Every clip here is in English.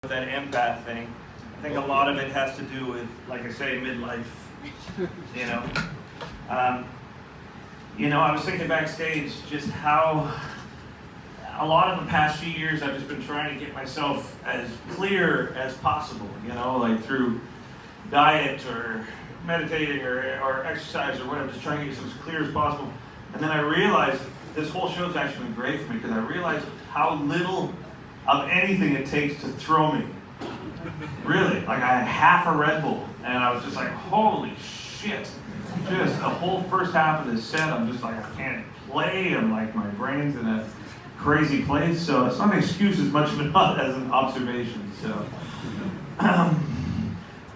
That empath thing. I think a lot of it has to do with, like I say, midlife. You know, I was thinking backstage just how a lot of the past few years I've just been trying to get myself as clear as possible. Like through diet or meditating or exercise or whatever, just trying to get as clear as possible. And then I realized this whole show's actually been great for me because I realized how little of anything it takes to throw me. Really, like I had half a Red Bull and I was just like, holy shit. Just the whole first half of this set, I'm just like, I can't play. I'm like, my brain's in a crazy place. So it's not an excuse as much as an observation. So,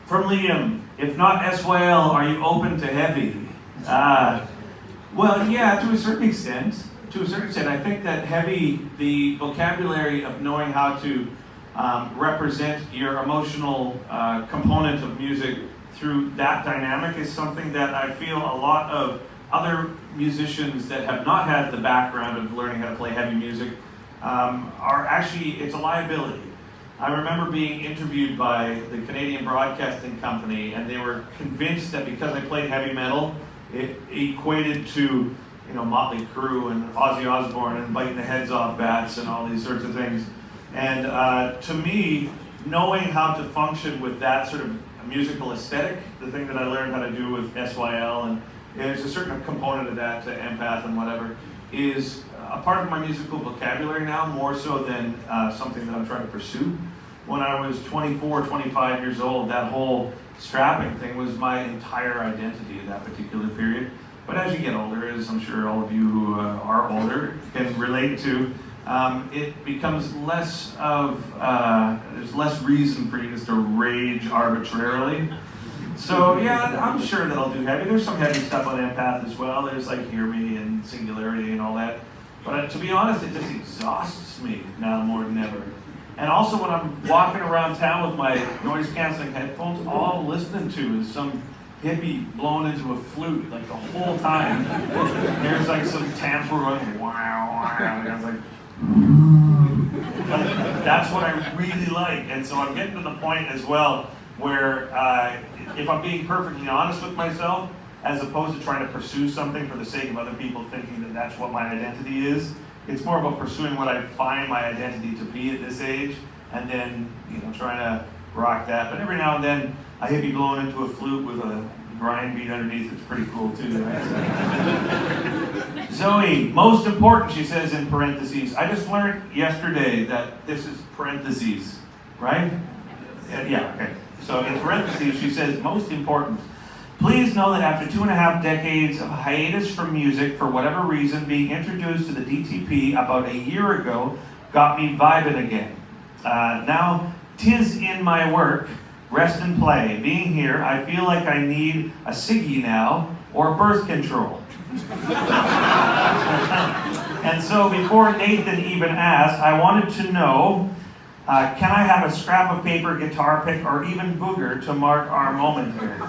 from Liam, if not SYL, are you open to heavy? Well, yeah, to a certain extent. I think that heavy, the vocabulary of knowing how to represent your emotional component of music through that dynamic is something that I feel a lot of other musicians that have not had the background of learning how to play heavy music are actually, it's a liability. I remember being interviewed by the Canadian Broadcasting Company, and they were convinced that because I played heavy metal, it equated to Motley Crue and Ozzy Osbourne and biting the heads off bats and all these sorts of things. And to me, knowing how to function with that sort of musical aesthetic, the thing that I learned how to do with SYL, and there's a certain component of that to Empath and whatever, is a part of my musical vocabulary now, more so than something that I'm trying to pursue. When I was 24, 25 years old, that whole strapping thing was my entire identity in that particular period. But as you get older, as I'm sure all of you who are older can relate to, it becomes less of, there's less reason for you just to rage arbitrarily. So yeah, I'm sure that I'll do heavy. There's some heavy stuff on Empath as well. There's like Hear Me and Singularity and all that. But to be honest, it just exhausts me now more than ever. And also when I'm walking around town with my noise-canceling headphones, all I'm listening to is some hippie blowing into a flute like the whole time. There's like some tamper going wow, wow, and I was like, that's what I really like. And so I'm getting to the point as well where if I'm being perfectly honest with myself, as opposed to trying to pursue something for the sake of other people thinking that that's what my identity is, it's more about pursuing what I find my identity to be at this age, and then trying to rock that. But every now and then, a hippie blowing into a flute with a grind beat underneath, it's pretty cool too, right? Zoe, most important, she says in parentheses. I just learned yesterday that this is parentheses, right? Yeah, okay. So in parentheses, she says, most important. Please know that after 2.5 decades of hiatus from music, for whatever reason, being introduced to the DTP about a year ago got me vibing again. Now, 'tis in my work, rest and play. Being here, I feel like I need a ciggy now, or birth control. And so before Nathan even asked, I wanted to know, can I have a scrap of paper, guitar pick, or even booger to mark our moment here?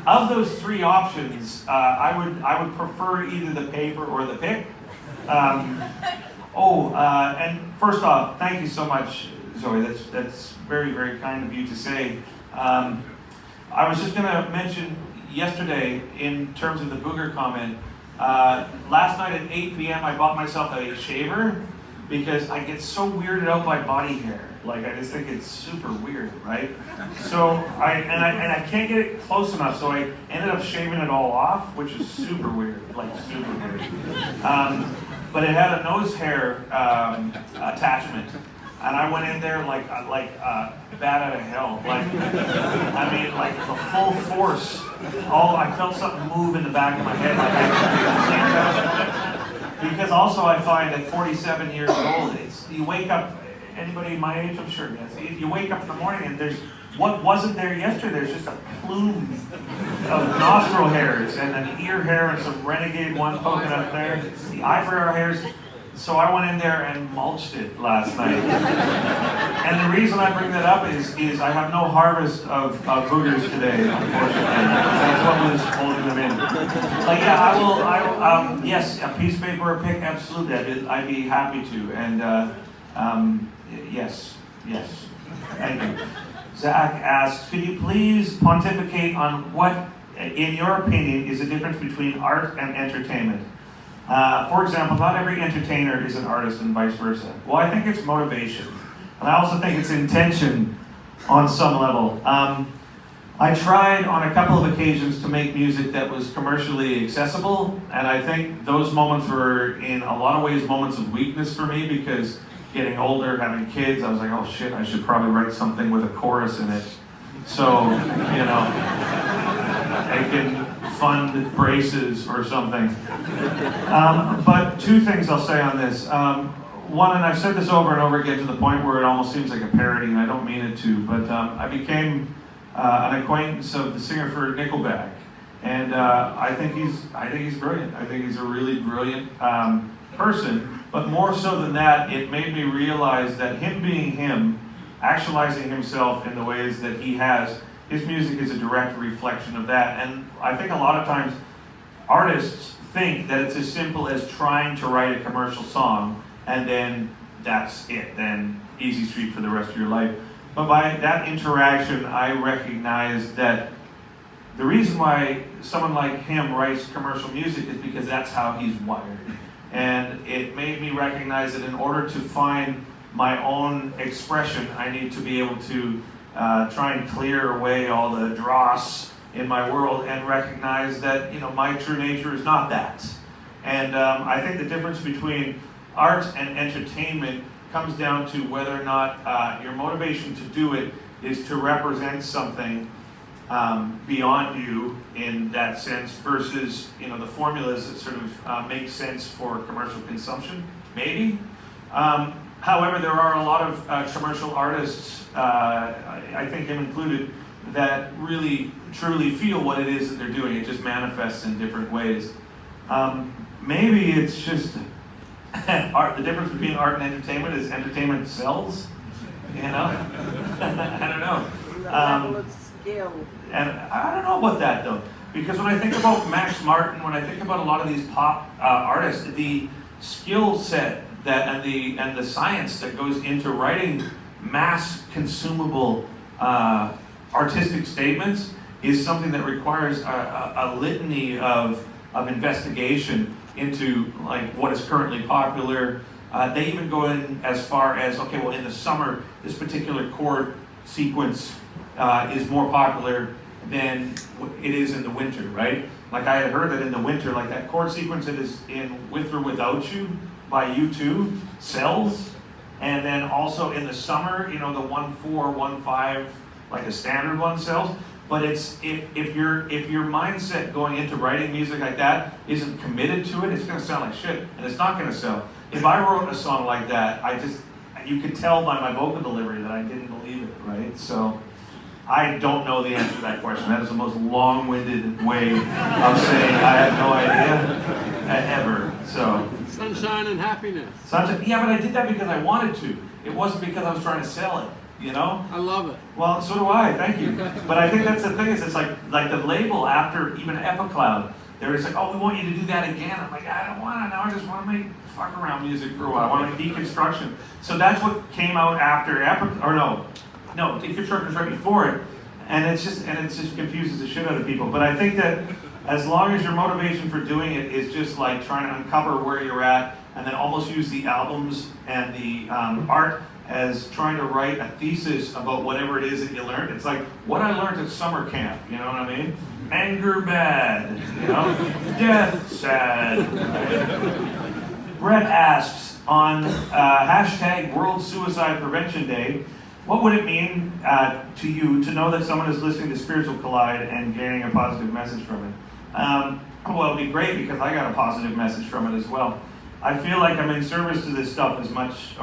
Of those three options, I would prefer either the paper or the pick. And first off, thank you so much, Zoe. That's very, very kind of you to say. I was just going to mention yesterday, in terms of the booger comment, last night at 8 p.m. I bought myself a shaver because I get so weirded out by body hair. Like, I just think it's super weird, right? So I can't get it close enough, so I ended up shaving it all off, which is super weird, like super weird. But it had a nose hair attachment. And I went in there like bat out of hell. Like the full force. I felt something move in the back of my head. Because also I find at 47 years old, you wake up, anybody my age, I'm sure, yes. You wake up in the morning and there's what wasn't there yesterday. There's just a plume of nostril hairs and an ear hair and some renegade one poking up there. The eyebrow hairs. So I went in there and mulched it last night. And the reason I bring that up is I have no harvest of boogers today, unfortunately. That's what was holding them in. Like, yeah, I will, yes, a piece of paper or a pick, absolutely. I'd be happy to. And yes, Yes. Thank you. Zach asks, could you please pontificate on what, in your opinion, is the difference between art and entertainment? For example, not every entertainer is an artist and vice versa. Well, I think it's motivation. And I also think it's intention on some level. I tried on a couple of occasions to make music that was commercially accessible, and I think those moments were, in a lot of ways, moments of weakness for me, because getting older, having kids, I was like, oh shit, I should probably write something with a chorus in it. So, I can fund braces or something. But two things I'll say on this. One, and I've said this over and over again to the point where it almost seems like a parody, and I don't mean it to, but I became an acquaintance of the singer for Nickelback, and I think he's brilliant. I think he's a really brilliant person. But more so than that, it made me realize that him being him, actualizing himself in the ways that he has, his music is a direct reflection of that. And I think a lot of times artists think that it's as simple as trying to write a commercial song and then that's it, then easy street for the rest of your life. But by that interaction, I recognized that the reason why someone like him writes commercial music is because that's how he's wired. And it made me recognize that in order to find my own expression, I need to be able to try and clear away all the dross in my world and recognize that, my true nature is not that. And I think the difference between art and entertainment comes down to whether or not your motivation to do it is to represent something beyond you in that sense versus the formulas that sort of make sense for commercial consumption, maybe. However, there are a lot of commercial artists, I think him included, that really truly feel what it is that they're doing. It just manifests in different ways. Maybe it's just art. The difference between art and entertainment is entertainment sells. I don't know. And I don't know about that though, because when I think about Max Martin, when I think about a lot of these pop artists, the skill set and the science that goes into writing mass consumable artistic statements is something that requires a litany of investigation into like what is currently popular. They even go in as far as, okay, well in the summer, this particular chord sequence is more popular than it is in the winter, right? Like I had heard that in the winter, like that chord sequence that is in With or Without You by U2 sells. And then also in the summer, the 1/4, 1/5, like a standard one sells. But it's if your mindset going into writing music like that isn't committed to it, it's gonna sound like shit, and it's not gonna sell. If I wrote a song like that, you could tell by my vocal delivery that I didn't believe it, right? So I don't know the answer to that question. That is the most long-winded way of saying I have no idea ever. So sunshine and happiness. Sunshine, yeah, but I did that because I wanted to. It wasn't because I was trying to sell it. I love it. Well, so do I. Thank you. But I think that's the thing. Is it's like the label after even Epicloud. They're just like, oh, we want you to do that again. I'm like, I don't want to. Now I just want to make fuck around music for a while. I want to make deconstruction. So that's what came out after No, deconstruction is right before it, and it just confuses the shit out of people. But I think that as long as your motivation for doing it is just like trying to uncover where you're at, and then almost use the albums and the art as trying to write a thesis about whatever it is that you learned. It's like what I learned at summer camp. You know what I mean? Anger bad. Death sad. Brett asks on hashtag World Suicide Prevention Day. What would it mean to you to know that someone is listening to Spiritual Collide and gaining a positive message from it? Well, it'd be great because I got a positive message from it as well. I feel like I'm in service to this stuff as much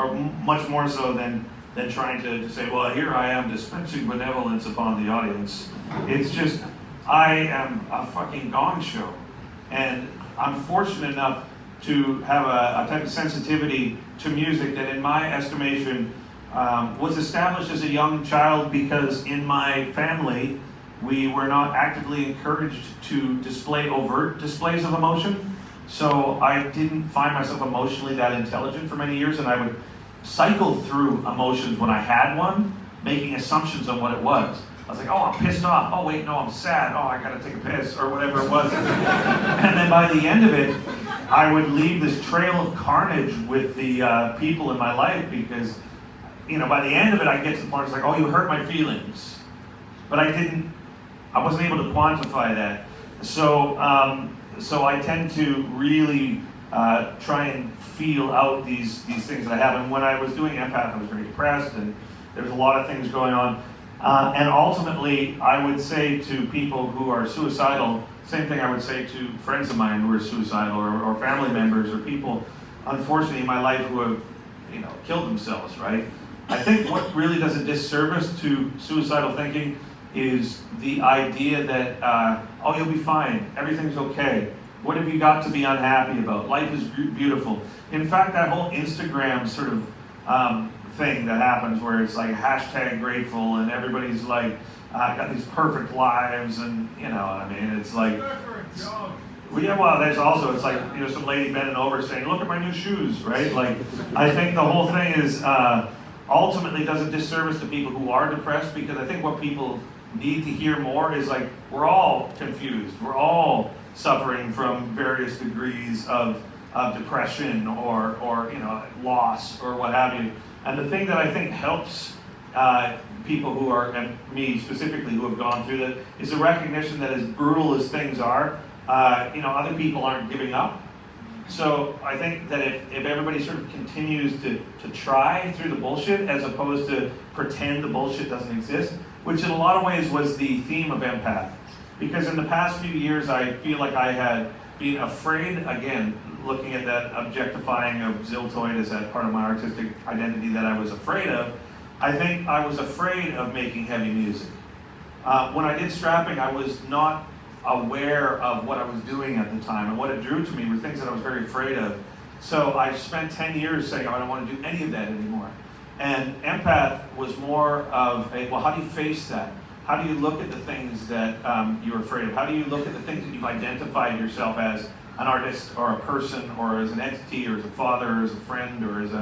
more so than trying to say, well, here I am dispensing benevolence upon the audience. It's just, I am a fucking gong show. And I'm fortunate enough to have a type of sensitivity to music that in my estimation was established as a young child because in my family, we were not actively encouraged to display overt displays of emotion. So I didn't find myself emotionally that intelligent for many years, and I would cycle through emotions when I had one, making assumptions on what it was. I was like, oh, I'm pissed off. Oh, wait, no, I'm sad. Oh, I gotta take a piss, or whatever it was. And then by the end of it, I would leave this trail of carnage with the people in my life because, by the end of it, I get to the point where it's like, oh, you hurt my feelings. But I wasn't able to quantify that. So I tend to really try and feel out these things that I have. And when I was doing Empath, I was very depressed, and there was a lot of things going on. And ultimately, I would say to people who are suicidal, same thing I would say to friends of mine who are suicidal, or family members, or people, unfortunately, in my life who have, killed themselves, right? I think what really does a disservice to suicidal thinking is the idea that, oh, you'll be fine, everything's okay. What have you got to be unhappy about? Life is beautiful. In fact, that whole Instagram sort of thing that happens where it's like hashtag grateful and everybody's like got these perfect lives, and it's like, there's also, it's like, some lady bending over saying, look at my new shoes, right? Like, I think the whole thing is ultimately does a disservice to people who are depressed, because I think what people need to hear more is like, we're all confused, we're all suffering from various degrees of depression or loss or what have you. And the thing that I think helps people who are, and me specifically, who have gone through that, is the recognition that as brutal as things are, other people aren't giving up. So I think that if everybody sort of continues to try through the bullshit as opposed to pretend the bullshit doesn't exist, which in a lot of ways was the theme of Empath. Because in the past few years, I feel like I had been afraid, again, looking at that objectifying of Ziltoid as that part of my artistic identity that I was afraid of. I think I was afraid of making heavy music. When I did strapping, I was not aware of what I was doing at the time, and what it drew to me were things that I was very afraid of. So I spent 10 years saying, I don't want to do any of that anymore. And Empath was more of a, well, how do you face that? How do you look at the things that you're afraid of? How do you look at the things that you've identified yourself as an artist or a person or as an entity or as a father or as a friend or as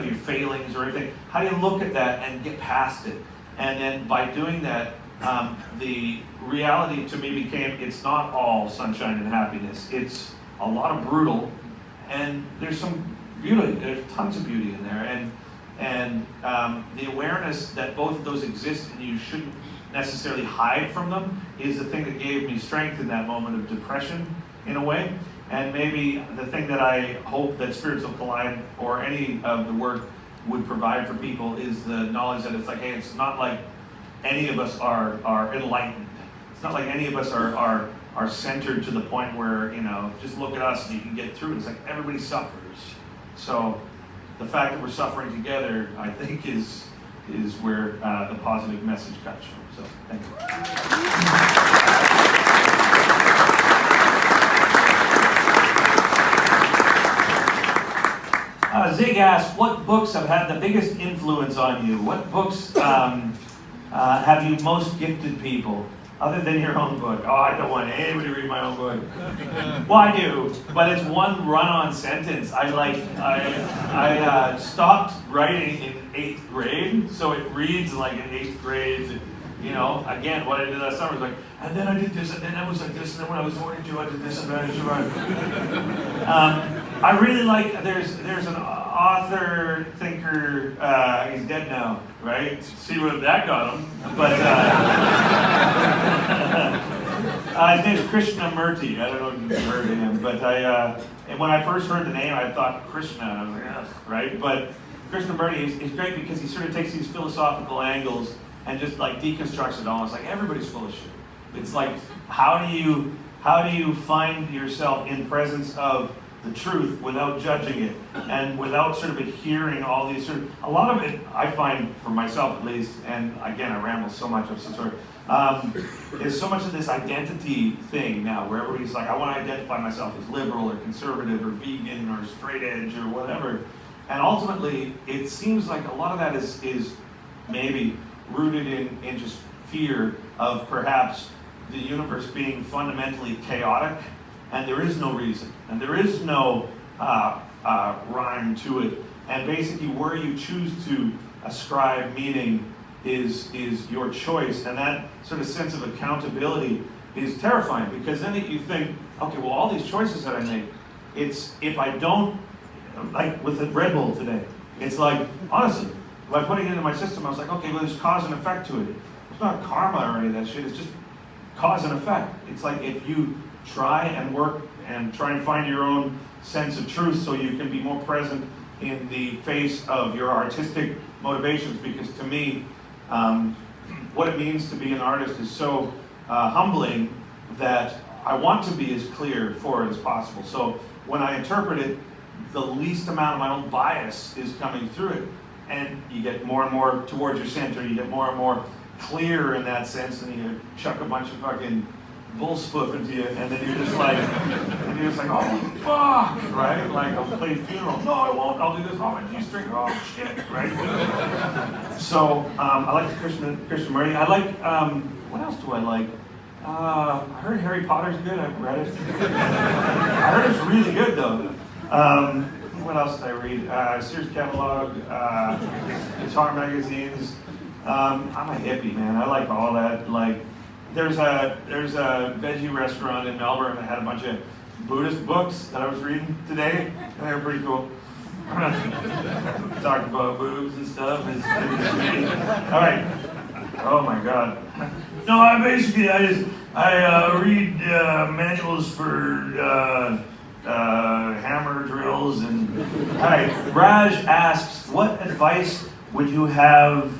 your failings or anything? How do you look at that and get past it? And then by doing that, the reality to me became, it's not all sunshine and happiness. It's a lot of brutal, and there's some beauty. There's tons of beauty in there, and the awareness that both of those exist and you shouldn't necessarily hide from them is the thing that gave me strength in that moment of depression, in a way. And maybe the thing that I hope that Spiritual Collide or any of the work would provide for people is the knowledge that it's like, hey, it's not like any of us are enlightened. It's not like any of us are centered to the point where, just look at us and you can get through it. It's like everybody suffers. So the fact that we're suffering together, I think, is where the positive message comes from. So thank you. Zig asked, what books have had the biggest influence on you? What books have you most gifted people, other than your own book? Oh, I don't want anybody to read my own book. Well, I do, but it's one run-on sentence. I stopped writing in 8th grade, so it reads like in 8th grade. Again, what I did last summer was like, and then I did this, and then I was like this, and then when I was 22, I did this, and then I did that. I really like, there's an author, thinker, he's dead now, right? See what that got him. But his name is Krishnamurti. I don't know if you've heard of him, but and when I first heard the name, I thought Krishna, and I was like, ugh, right? But Krishnamurti is great because he sort of takes these philosophical angles and just like deconstructs it all. It's like everybody's full of shit. It's like, how do you find yourself in presence of the truth without judging it and without sort of adhering all these a lot of it, I find for myself at least, and again I ramble so much, I'm so sorry, is so much of this identity thing now where everybody's like, I want to identify myself as liberal or conservative or vegan or straight edge or whatever, and ultimately it seems like a lot of that is maybe rooted in just fear of perhaps the universe being fundamentally chaotic, and there is no reason, and there is no rhyme to it, And basically where you choose to ascribe meaning is your choice. And that sort of sense of accountability is terrifying, because then you think, okay, well, all these choices that I make, it's, if I don't, like with the Red Bull today, it's like, honestly, by putting it into my system, I was like, okay, well, there's cause and effect to it. It's not karma or any of that shit, it's just cause and effect. It's like if you try and work and try and find your own sense of truth so you can be more present in the face of your artistic motivations, because to me, what it means to be an artist is so humbling that I want to be as clear for it as possible. So when I interpret it, the least amount of my own bias is coming through it. And you get more and more towards your center, you get more and more clear in that sense, and you chuck a bunch of fucking bull spoof into you, and then you're just like, oh fuck, right? Like, I'll play funeral. No, I won't. I'll do this. Oh, my G-string. Oh shit, right? So I like the Christian Murray. I like, what else do I like? I heard Harry Potter's good. I haven't read it. I heard it's really good though. What else did I read? Sears catalog, guitar magazines. I'm a hippie, man. I like all that. Like, there's a veggie restaurant in Melbourne that had a bunch of Buddhist books that I was reading today, and they were pretty cool. Talking about boobs and stuff. All right. Oh my God. No, I read manuals for hammer drills and. All right. Raj asks, what advice would you have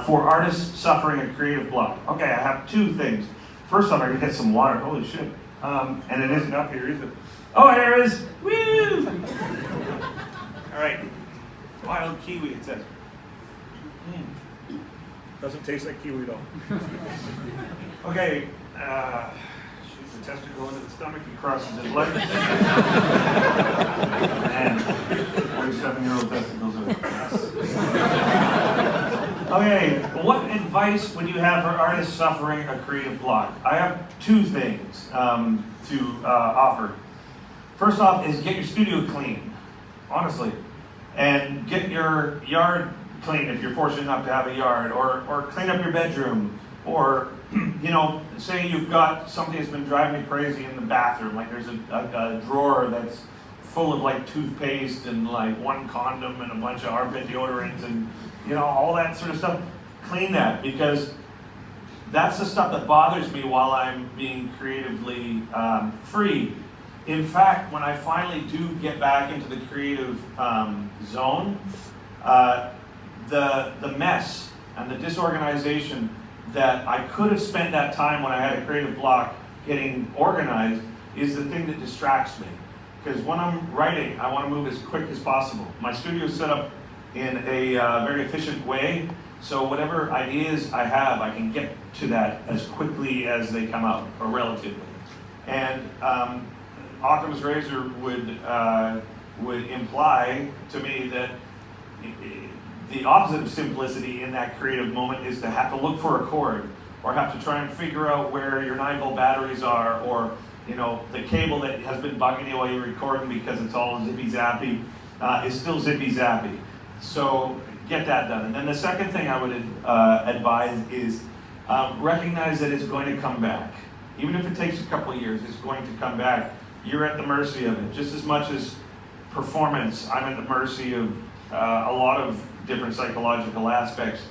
for artists suffering a creative block? Okay, I have two things. First off, I can get some water. Holy shit. And it isn't up here, is it? Oh, here it is. Woo! All right. Wild kiwi, it says. Doesn't taste like kiwi though. Okay. Shoots the testicle into the stomach. He crosses his legs. Man, 47-year-old testicles are yes. Okay, what advice would you have for artists suffering a creative block? I have two things to offer. First off is get your studio clean, honestly, and get your yard clean if you're fortunate enough to have a yard, or clean up your bedroom, or say you've got something that's been driving you crazy in the bathroom, like there's a drawer that's full of like toothpaste and like one condom and a bunch of armpit deodorant and all that sort of stuff. Clean that, because that's the stuff that bothers me while I'm being creatively free. In fact, when I finally do get back into the creative zone, the mess and the disorganization that I could have spent that time when I had a creative block getting organized is the thing that distracts me. Because when I'm writing, I want to move as quick as possible. My studio is set up in a very efficient way, so whatever ideas I have, I can get to that as quickly as they come out, or relatively. And Occam's razor would imply to me that the opposite of simplicity in that creative moment is to have to look for a chord, or have to try and figure out where your 9-volt batteries are, or the cable that has been bugging you while you're recording because it's all zippy-zappy is still zippy-zappy. So get that done. And then the second thing I would advise is recognize that it's going to come back. Even if it takes a couple of years, it's going to come back. You're at the mercy of it. Just as much as performance, I'm at the mercy of a lot of different psychological aspects.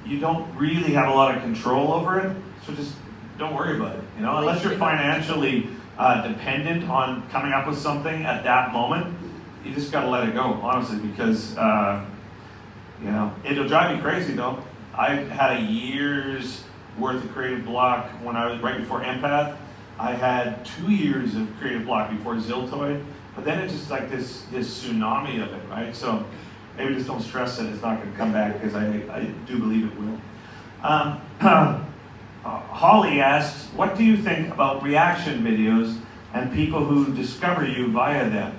You don't really have a lot of control over it, so just don't worry about it. Unless you're financially dependent on coming up with something at that moment, you just got to let it go, honestly, because it'll drive you crazy though. I had a year's worth of creative block when I was right before Empath. I had 2 years of creative block before Ziltoid, but then it's just like this tsunami of it, right? So maybe just don't stress that it's not going to come back, because I do believe it will. Holly asks, what do you think about reaction videos and people who discover you via them?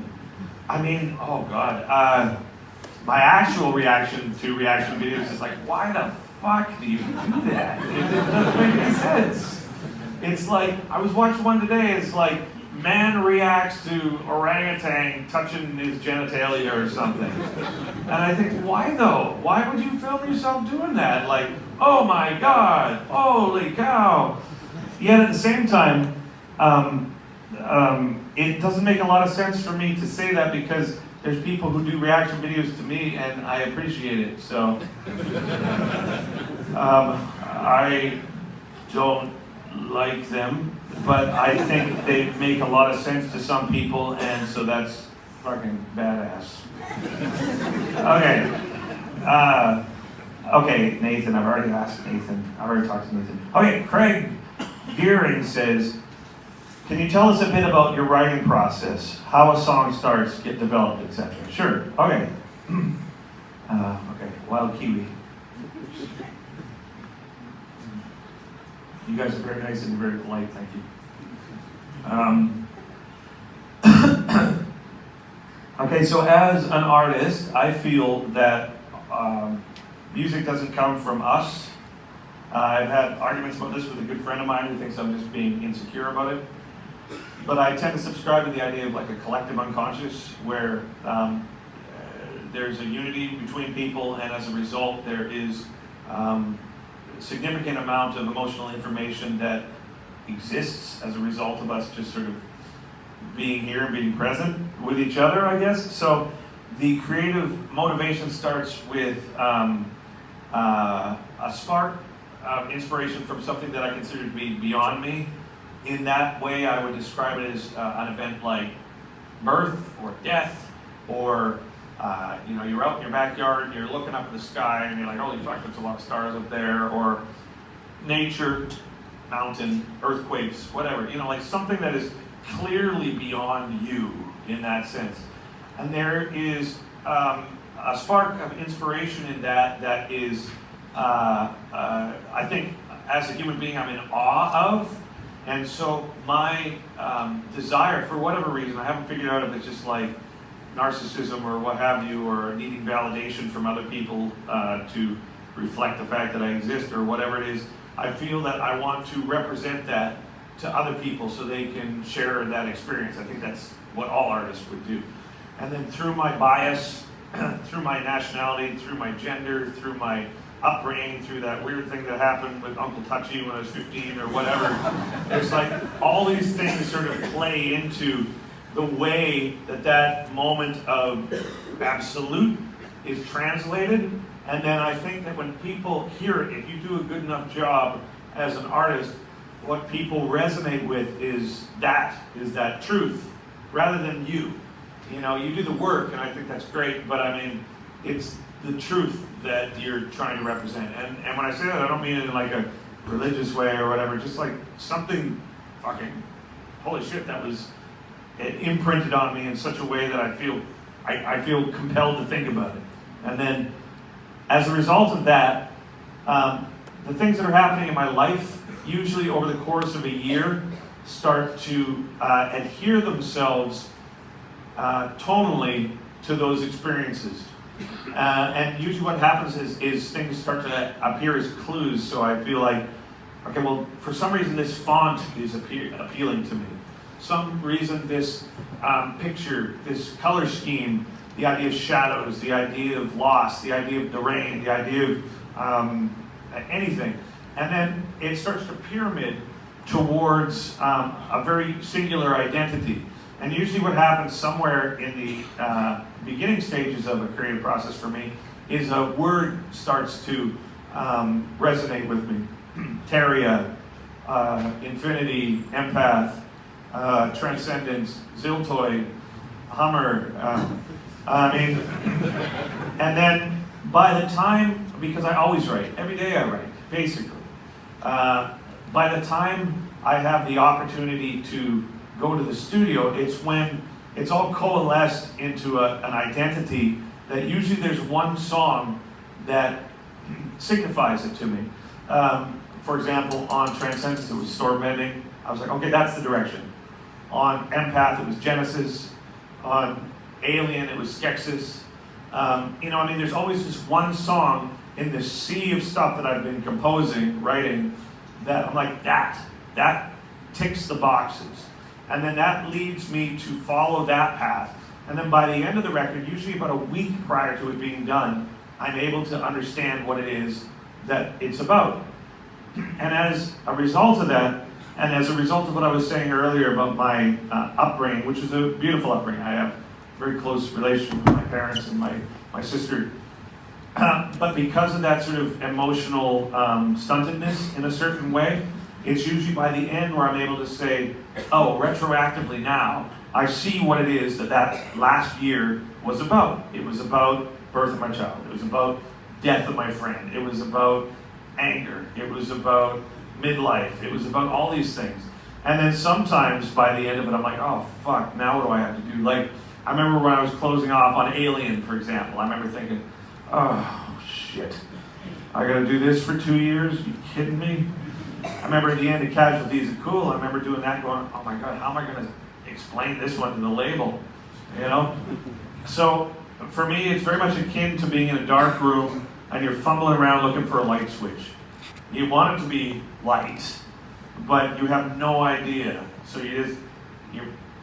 I mean, oh God. My actual reaction to reaction videos is like, why the fuck do you do that? It doesn't make any sense. It's like, I was watching one today, it's like, man reacts to orangutan touching his genitalia or something. And I think, why though? Why would you film yourself doing that? Like, oh my God, holy cow. Yet at the same time, it doesn't make a lot of sense for me to say that because there's people who do reaction videos to me and I appreciate it. So, I don't like them, but I think they make a lot of sense to some people, and so that's fucking badass. Okay. Okay, Nathan, I've already asked Nathan. I've already talked to Nathan. Okay, Craig Gearing says, can you tell us a bit about your writing process? How a song starts, get developed, etc. Sure, okay. Okay, Wild Kiwi. You guys are very nice and very polite, thank you. Okay, so as an artist, I feel that music doesn't come from us. I've had arguments about this with a good friend of mine who thinks I'm just being insecure about it. But I tend to subscribe to the idea of like a collective unconscious where there's a unity between people, and as a result there is significant amount of emotional information that exists as a result of us just sort of being here and being present with each other, I guess. So the creative motivation starts with a spark of inspiration from something that I consider to be beyond me. In that way, I would describe it as an event like birth or death, or you're out in your backyard and you're looking up at the sky and you're like, holy fuck, there's a lot of stars up there, or nature, mountain, earthquakes, whatever, like something that is clearly beyond you in that sense. And there is a spark of inspiration in that is, I think, as a human being, I'm in awe of. And so my desire, for whatever reason, I haven't figured out if it's just like narcissism or what have you, or needing validation from other people to reflect the fact that I exist or whatever it is, I feel that I want to represent that to other people so they can share that experience. I think that's what all artists would do. And then through my bias, through my nationality, through my gender, through my upbringing, through that weird thing that happened with Uncle Touchy when I was 15 or whatever, there's like all these things sort of play into the way that moment of absolute is translated. And then I think that when people hear it, if you do a good enough job as an artist, what people resonate with is that truth, rather than you. You do the work, and I think that's great, but I mean, it's the truth that you're trying to represent. And when I say that, I don't mean it in like a religious way or whatever, just like something fucking, holy shit, that was imprinted on me in such a way that I feel compelled to think about it. And then, as a result of that, the things that are happening in my life, usually over the course of a year, start to adhere themselves tonally to those experiences. And usually what happens is things start to appear as clues, so I feel like, okay, well, for some reason this font is appealing to me. Some reason this picture, this color scheme, the idea of shadows, the idea of loss, the idea of the rain, the idea of anything. And then it starts to pyramid towards a very singular identity. And usually what happens somewhere in the beginning stages of a creative process for me is a word starts to resonate with me. Teria, infinity, empath, transcendence, ziltoid, Hummer. And then by the time, because I always write, every day I write, basically. By the time I have the opportunity to go to the studio, it's when it's all coalesced into an identity that usually there's one song that signifies it to me. For example, on Transcendence, it was Storm Bending. I was like, okay, that's the direction. On Empath, it was Genesis. On Alien, it was Skeksis. There's always this one song in this sea of stuff that I've been composing, writing, that I'm like, that ticks the boxes. And then that leads me to follow that path. And then by the end of the record, usually about a week prior to it being done, I'm able to understand what it is that it's about. And as a result of that, and as a result of what I was saying earlier about my upbringing, which is a beautiful upbringing, I have a very close relationship with my parents and my sister. But because of that sort of emotional stuntedness in a certain way, it's usually by the end where I'm able to say, oh, retroactively now, I see what it is that last year was about. It was about birth of my child. It was about death of my friend. It was about anger. It was about midlife. It was about all these things. And then sometimes by the end of it, I'm like, oh, fuck, now what do I have to do? Like, I remember when I was closing off on Alien, for example, I remember thinking, oh, shit. I gotta do this for 2 years? You kidding me? I remember at the end of Casualties of Cool, I remember doing that going, oh my God, how am I gonna explain this one to the label? You know? So, for me, it's very much akin to being in a dark room and you're fumbling around looking for a light switch. You want it to be light, but you have no idea. So you're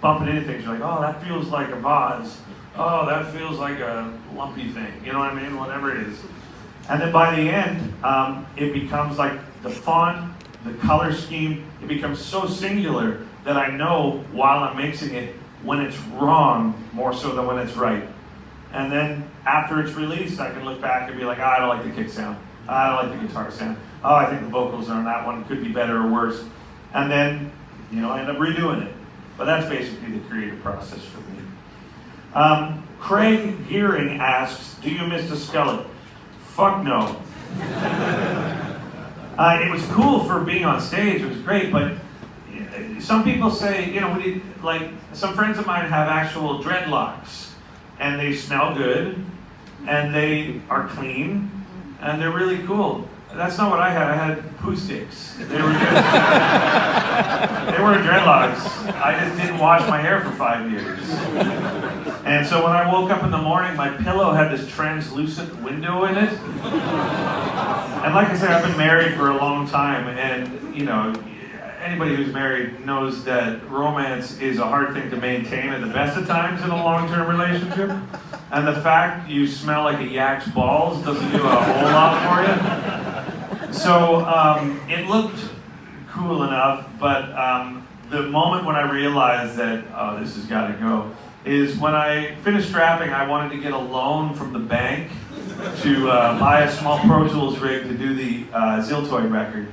bumping into things, you're like, oh, that feels like a vase. Oh, that feels like a lumpy thing. You know what I mean? Whatever it is. And then by the end, it becomes like the font, the color scheme, it becomes so singular that I know while I'm mixing it when it's wrong more so than when it's right. And then after it's released, I can look back and be like, oh, I don't like the kick sound. Oh, I don't like the guitar sound. Oh, I think the vocals on that one could be better or worse. And then, I end up redoing it. But that's basically the creative process for me. Craig Gearing asks, do you miss the skillet? Fuck no. It was cool for being on stage, it was great, but some people say, like some friends of mine have actual dreadlocks, and they smell good, and they are clean, and they're really cool. That's not what I had. I had poo sticks. They were dreadlocks. I just didn't wash my hair for 5 years. And so when I woke up in the morning, my pillow had this translucent window in it. And like I said, I've been married for a long time, and anybody who's married knows that romance is a hard thing to maintain at the best of times in a long-term relationship. And the fact you smell like a yak's balls doesn't do a whole lot for you. So it looked cool enough, but the moment when I realized that, oh, this has got to go, is when I finished strapping, I wanted to get a loan from the bank to buy a small Pro Tools rig to do the Ziltoid record.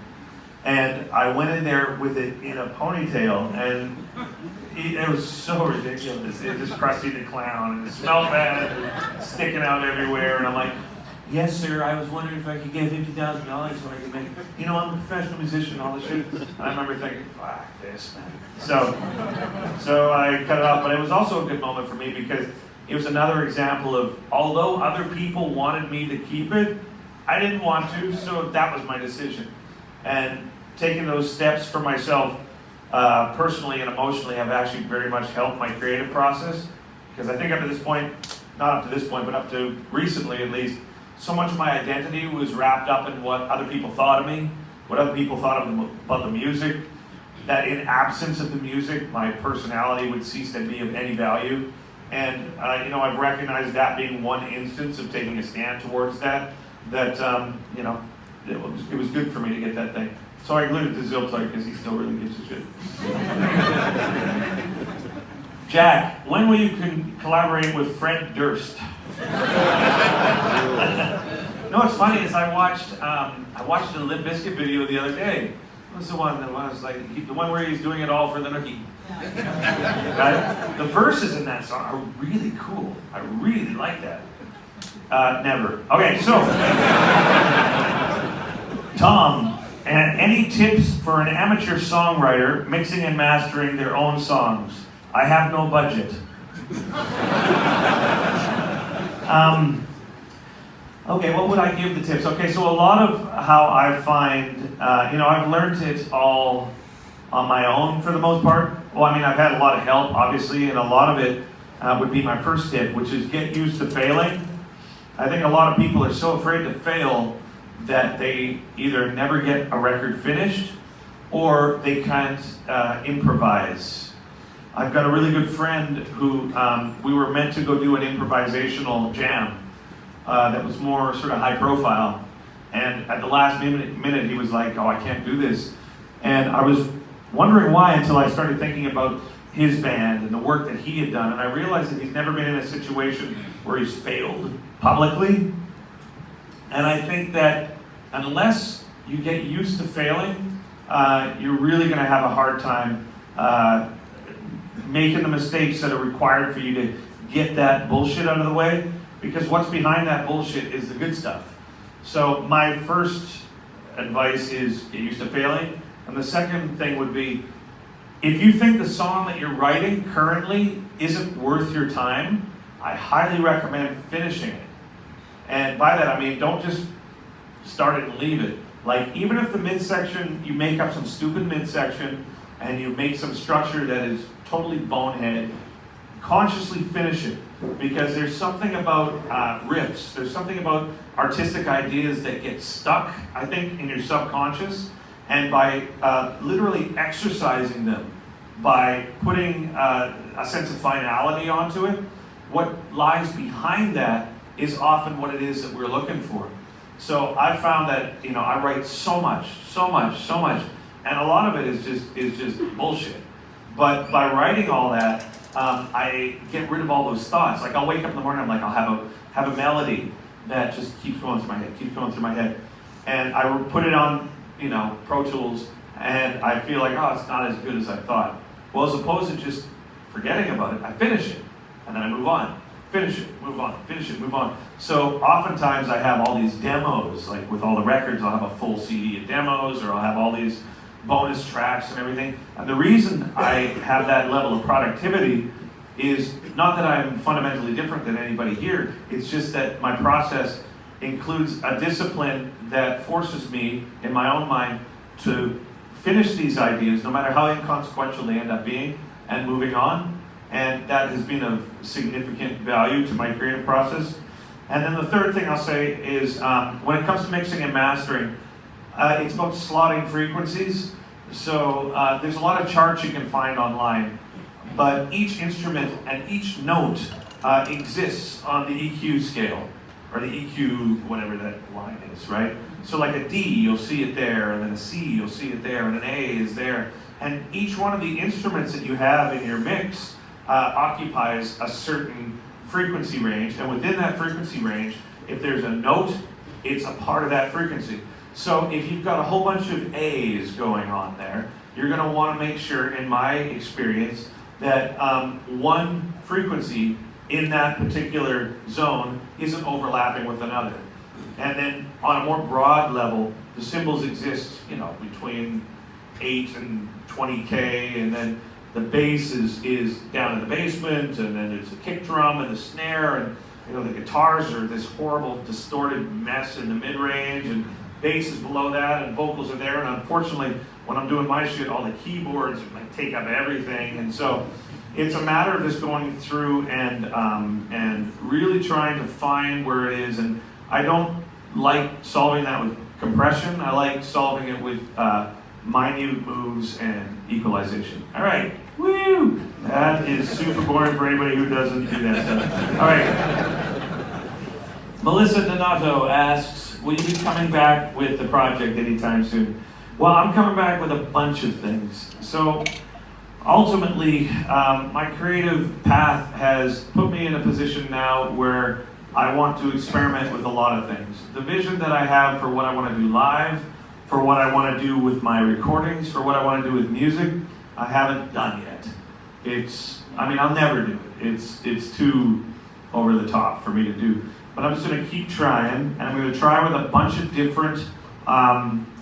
And I went in there with it in a ponytail, and it was so ridiculous. It was Krusty the Clown, and it smelled bad, and sticking out everywhere, and I'm like, yes, sir, I was wondering if I could get $50,000 so I could make it. I'm a professional musician, all this shit. And I remember thinking, fuck this, man. So I cut it off, but it was also a good moment for me because it was another example of, although other people wanted me to keep it, I didn't want to, so that was my decision. And taking those steps for myself, personally and emotionally, have actually very much helped my creative process. Because I think up to this point, not up to this point, but up to recently at least, so much of my identity was wrapped up in what other people thought of me, what other people thought about the music, that in absence of the music, my personality would cease to be of any value. And I've recognized that being one instance of taking a stand towards that, it was good for me to get that thing. So I glued it to Ziltoid because he still really gives a shit. Jack, when will you collaborate with Fred Durst? No, what's funny is I watched the Limp Bizkit video the other day. What's the one that was like the one where he's doing it all for the nookie? Right? The verses in that song are really cool. I really like that. Never. Okay, so Tom, any tips for an amateur songwriter mixing and mastering their own songs? I have no budget. Okay, what would I give the tips? Okay, so a lot of how I find, I've learned it all on my own for the most part. Well, I've had a lot of help, obviously, and a lot of it would be my first tip, which is get used to failing. I think a lot of people are so afraid to fail that they either never get a record finished or they can't improvise. I've got a really good friend who we were meant to go do an improvisational jam that was more sort of high profile. And at the last minute he was like, oh, I can't do this. And I was wondering why until I started thinking about his band and the work that he had done. And I realized that he's never been in a situation where he's failed publicly. And I think that unless you get used to failing, you're really going to have a hard time making the mistakes that are required for you to get that bullshit out of the way, because what's behind that bullshit is the good stuff. So my first advice is get used to failing, and the second thing would be, if you think the song that you're writing currently isn't worth your time, I highly recommend finishing it. And by that I mean, don't just start it and leave it. Like, even if the midsection, you make up some stupid midsection and you make some structure that is totally bonehead, consciously finish it. Because there's something about riffs, there's something about artistic ideas that get stuck, I think, in your subconscious. And by literally exercising them, by putting a sense of finality onto it, what lies behind that is often what it is that we're looking for. So I found that, I write so much, and a lot of it is just bullshit. But by writing all that, I get rid of all those thoughts. Like, I'll wake up in the morning, I'm like, I'll have a melody that just keeps going through my head, and I will put it on, Pro Tools, and I feel like, oh, it's not as good as I thought. Well, as opposed to just forgetting about it, I finish it, and then I move on. Finish it, move on, finish it, move on. So oftentimes I have all these demos, like with all the records, I'll have a full CD of demos, or I'll have all these bonus tracks and everything. And the reason I have that level of productivity is not that I'm fundamentally different than anybody here, it's just that my process includes a discipline that forces me, in my own mind, to finish these ideas, no matter how inconsequential they end up being, and moving on. And that has been of significant value to my creative process. And then the third thing I'll say is, when it comes to mixing and mastering, it's about slotting frequencies. So there's a lot of charts you can find online, but each instrument and each note exists on the EQ scale, or the EQ, whatever that line is, right? So like a D, you'll see it there, and then a C, you'll see it there, and an A is there. And each one of the instruments that you have in your mix occupies a certain frequency range, and within that frequency range, if there's a note, it's a part of that frequency. So if you've got a whole bunch of A's going on there, you're going to want to make sure, in my experience, that one frequency in that particular zone isn't overlapping with another. And then on a more broad level, the cymbals exist, between 8 and 20K, and then the bass is down in the basement, and then there's a kick drum and the snare, and the guitars are this horrible distorted mess in the mid-range, and bass is below that, and vocals are there. And unfortunately, when I'm doing my shit, all the keyboards take up everything. And so it's a matter of just going through and really trying to find where it is. And I don't like solving that with compression. I like solving it with minute moves and equalization. All right, woo! That is super boring for anybody who doesn't do that stuff. All right. Melissa Donato asks, will you be coming back with the project anytime soon? Well, I'm coming back with a bunch of things. So ultimately, my creative path has put me in a position now where I want to experiment with a lot of things. The vision that I have for what I want to do live, for what I want to do with my recordings, for what I want to do with music, I haven't done yet. I'll never do it. It's too over the top for me to do. But I'm just going to keep trying, and I'm going to try with a bunch of different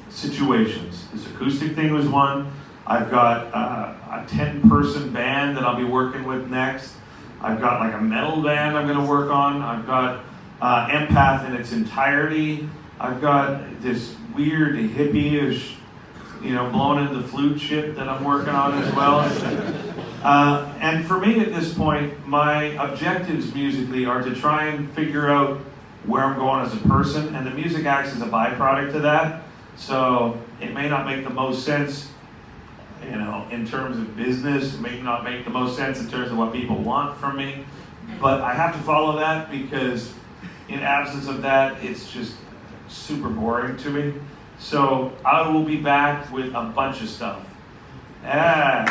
situations. This acoustic thing was one. I've got a 10-person band that I'll be working with next. I've got like a metal band I'm going to work on. I've got Empath in its entirety. I've got this weird hippie-ish, blowing into the flute shit that I'm working on as well. And for me at this point, my objectives musically are to try and figure out where I'm going as a person, and the music acts as a byproduct of that. So it may not make the most sense in terms of business. It may not make the most sense in terms of what people want from me, but I have to follow that because in absence of that, it's just super boring to me. So I will be back with a bunch of stuff. And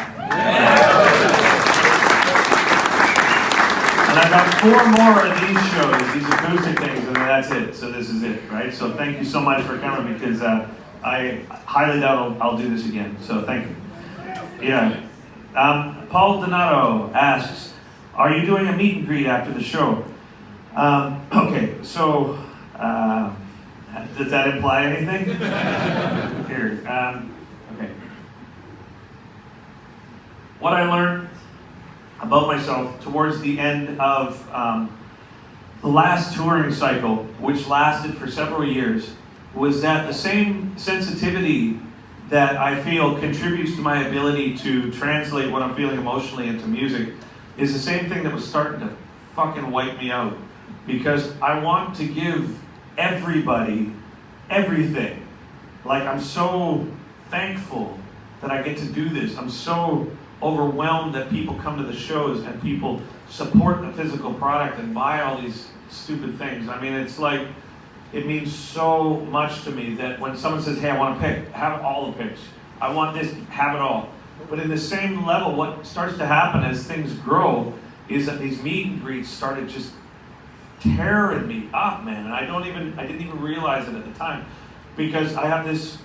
I've got 4 more of these shows, these acoustic things, and then that's it. So this is it, right? So thank you so much for coming because I highly doubt I'll do this again. So thank you. Yeah. Paul Donato asks, are you doing a meet and greet after the show? Okay, so does that imply anything? Here. Okay. What I learned about myself towards the end of the last touring cycle, which lasted for several years, was that the same sensitivity that I feel contributes to my ability to translate what I'm feeling emotionally into music is the same thing that was starting to fucking wipe me out. Because I want to give everybody everything. Like, I'm so thankful that I get to do this. I'm so overwhelmed that people come to the shows and people support the physical product and buy all these stupid things. I mean, it's like, it means so much to me that when someone says, hey, I want to pick, have all the picks. I want this, have it all. But in the same level, what starts to happen as things grow is that these meet and greets started just tearing me up, man. And I didn't even realize it at the time, because I have this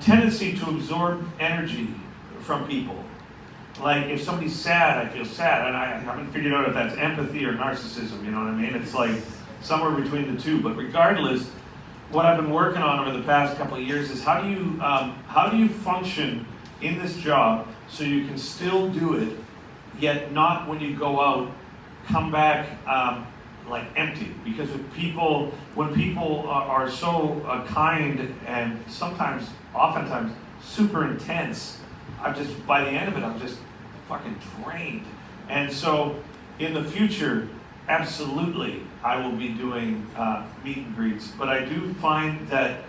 tendency to absorb energy from people. Like, if somebody's sad, I feel sad, and I haven't figured out if that's empathy or narcissism, you know what I mean? It's like somewhere between the two. But regardless, what I've been working on over the past couple of years is how do you function in this job so you can still do it, yet not when you go out, come back like empty. Because when people are so kind and oftentimes super intense, by the end of it, I'm just fucking drained. And so in the future, absolutely, I will be doing meet and greets. But I do find that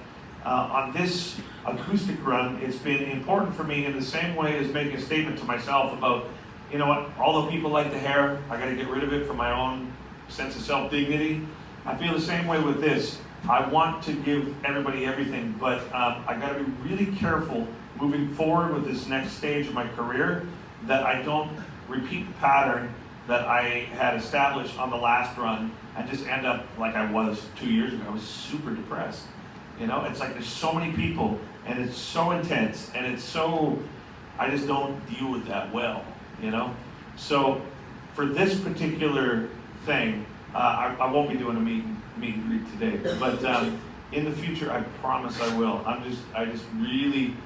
on this acoustic run, it's been important for me in the same way as making a statement to myself about, you know what, although people like the hair, I got to get rid of it for my own sense of self-dignity. I feel the same way with this. I want to give everybody everything, but I got to be really careful moving forward with this next stage of my career that I don't repeat the pattern that I had established on the last run and just end up like I was 2 years ago. I was super depressed. You know, it's like there's so many people and it's so intense and I just don't deal with that well, you know? So for this particular thing, I won't be doing a meet and greet today, but in the future, I promise I will. I just really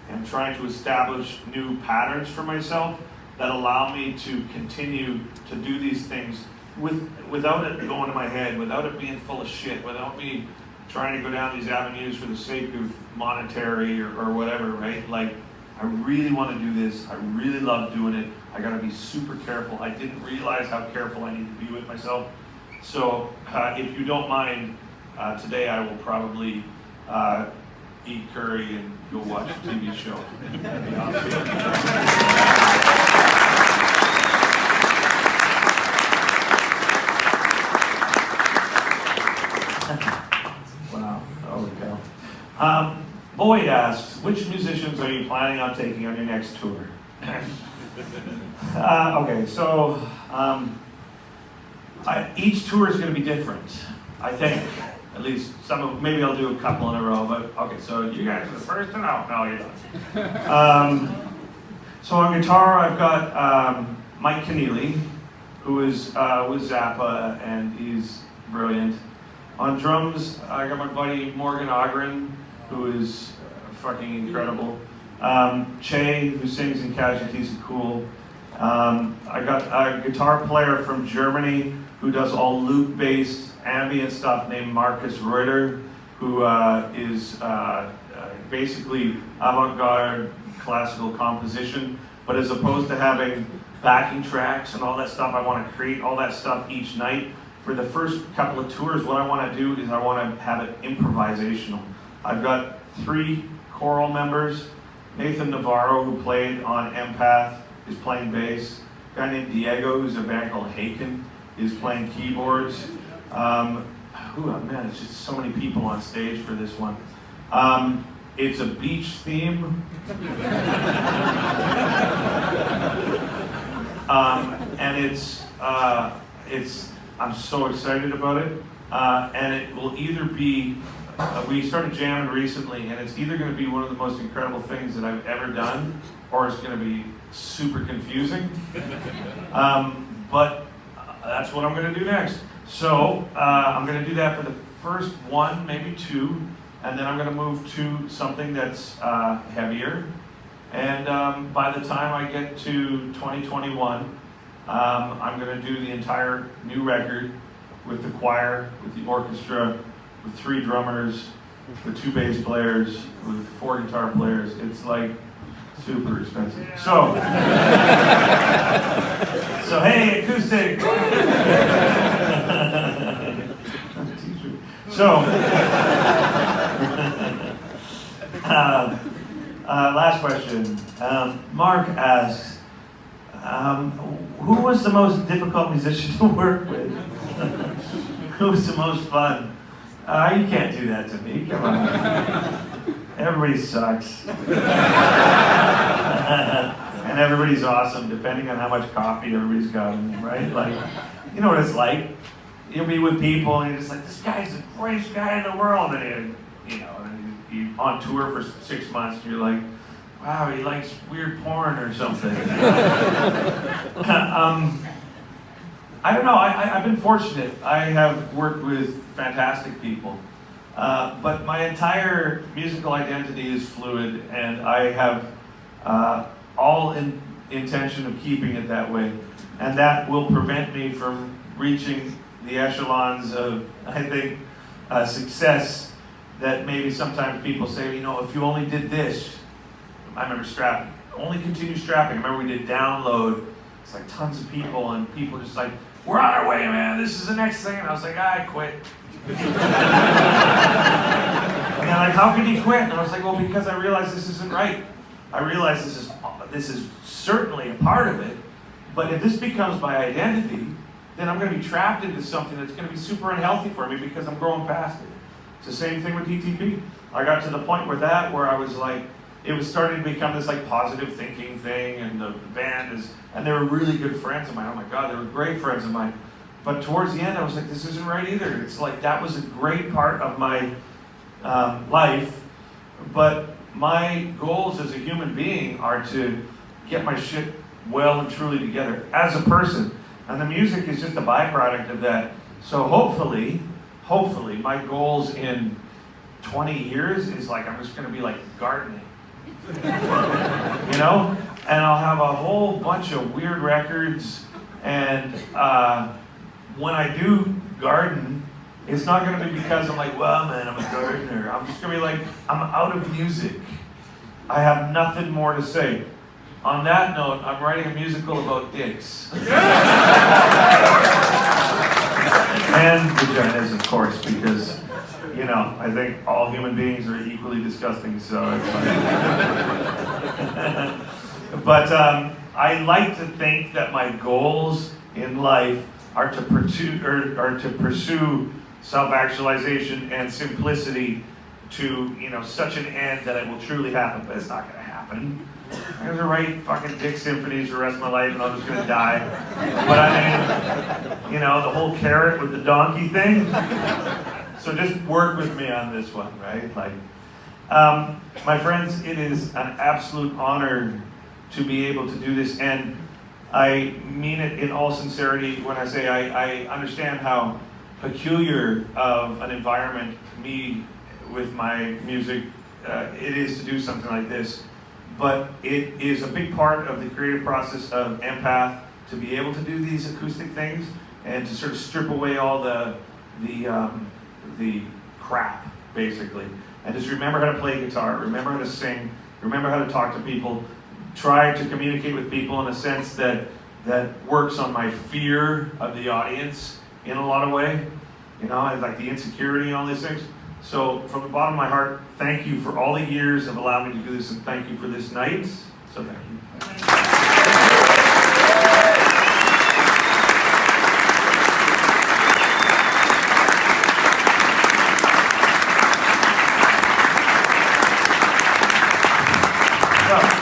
am trying to establish new patterns for myself that allow me to continue to do these things without it going to my head, without it being full of shit, without me trying to go down these avenues for the sake of monetary or whatever, right? Like, I really want to do this. I really love doing it. I got to be super careful. I didn't realize how careful I need to be with myself. So if you don't mind, today I will probably eat curry and go watch a TV show. To be honest with you. Wow, there we go. Boyd asks, which musicians are you planning on taking on your next tour? Okay, so each tour is going to be different, I think. At least maybe I'll do a couple in a row, but okay, so you guys are the first to know. No, you're not. So on guitar, I've got Mike Keneally, who is with Zappa, and he's brilliant. On drums, I got my buddy Morgan Ogren, who is fucking incredible. Che, who sings in Casualties, is cool. I got a guitar player from Germany who does all loop-based ambient stuff named Marcus Reuter, who is basically avant-garde classical composition, but as opposed to having backing tracks and all that stuff, I want to create all that stuff each night. For the first couple of tours, what I want to do is I want to have it improvisational. I've got 3 choral members Nathan Navarro, who played on Empath, is playing bass. A guy named Diego, who's a band called Haken, is playing keyboards. Man, it's just so many people on stage for this one. It's a beach theme. And I'm so excited about it. And it will either be, we started jamming recently, and it's either going to be one of the most incredible things that I've ever done, or it's going to be super confusing. But that's what I'm going to do next. So I'm going to do that for the first one, maybe two, and then I'm going to move to something that's heavier. And by the time I get to 2021, I'm going to do the entire new record with the choir, with the orchestra, with 3 drummers, with 2 bass players, with 4 guitar players. It's like super expensive. So hey, acoustic. So, last question. Mark asks, who was the most difficult musician to work with? Who was the most fun? You can't do that to me, come on. Everybody sucks. And everybody's awesome, depending on how much coffee everybody's got in them, right? Like, you know what it's like. You'll be with people and you're just like, this guy's the greatest guy in the world. And he's on tour for 6 months and you're like, wow, he likes weird porn or something. I don't know, I've been fortunate. I have worked with fantastic people. But my entire musical identity is fluid, and I have all intention of keeping it that way. And that will prevent me from reaching the echelons of, I think, success that maybe sometimes people say, you know, if you only did this. I remember strapping, only continue strapping. I remember we did Download. It's like tons of people, and people just like, we're on our way, man, this is the next thing. And I was like, I quit. And they're like, how can you quit? And I was like, well, because I realized this isn't right. I realize this is certainly a part of it, but if this becomes my identity, then I'm going to be trapped into something that's going to be super unhealthy for me because I'm growing past it. It's the same thing with TTP. I got to the point where I was like, it was starting to become this like positive thinking thing, and the band and they were really good friends of mine. Oh my God, they were great friends of mine. But towards the end, I was like, this isn't right either. It's like, that was a great part of my life, but my goals as a human being are to get my shit well and truly together as a person. And the music is just a byproduct of that. So hopefully, my goals in 20 years is like, I'm just gonna be like gardening. You know? And I'll have a whole bunch of weird records, and when I do garden, it's not going to be because I'm like, well, man, I'm a gardener. I'm just going to be like, I'm out of music. I have nothing more to say. On that note, I'm writing a musical about dicks. And vaginas, of course, because, you know, I think all human beings are equally disgusting, so it's like... But I like to think that my goals in life are to pursue self-actualization and simplicity to, you know, such an end that it will truly happen. But it's not going to happen. I'm going to write fucking dick symphonies for the rest of my life, and I'm just going to die. But I mean, you know, the whole carrot with the donkey thing. So just work with me on this one, right? Like, my friends, it is an absolute honor to be able to do this, and I mean it in all sincerity when I say I understand how peculiar of an environment me with my music it is to do something like this, but it is a big part of the creative process of Empath to be able to do these acoustic things and to sort of strip away all the crap, basically, and just remember how to play guitar, remember how to sing, remember how to talk to people, try to communicate with people in a sense that works on my fear of the audience in a lot of way, you know, like the insecurity and all these things. So from the bottom of my heart, thank you for all the years of allowing me to do this, and thank you for this night. So thank you.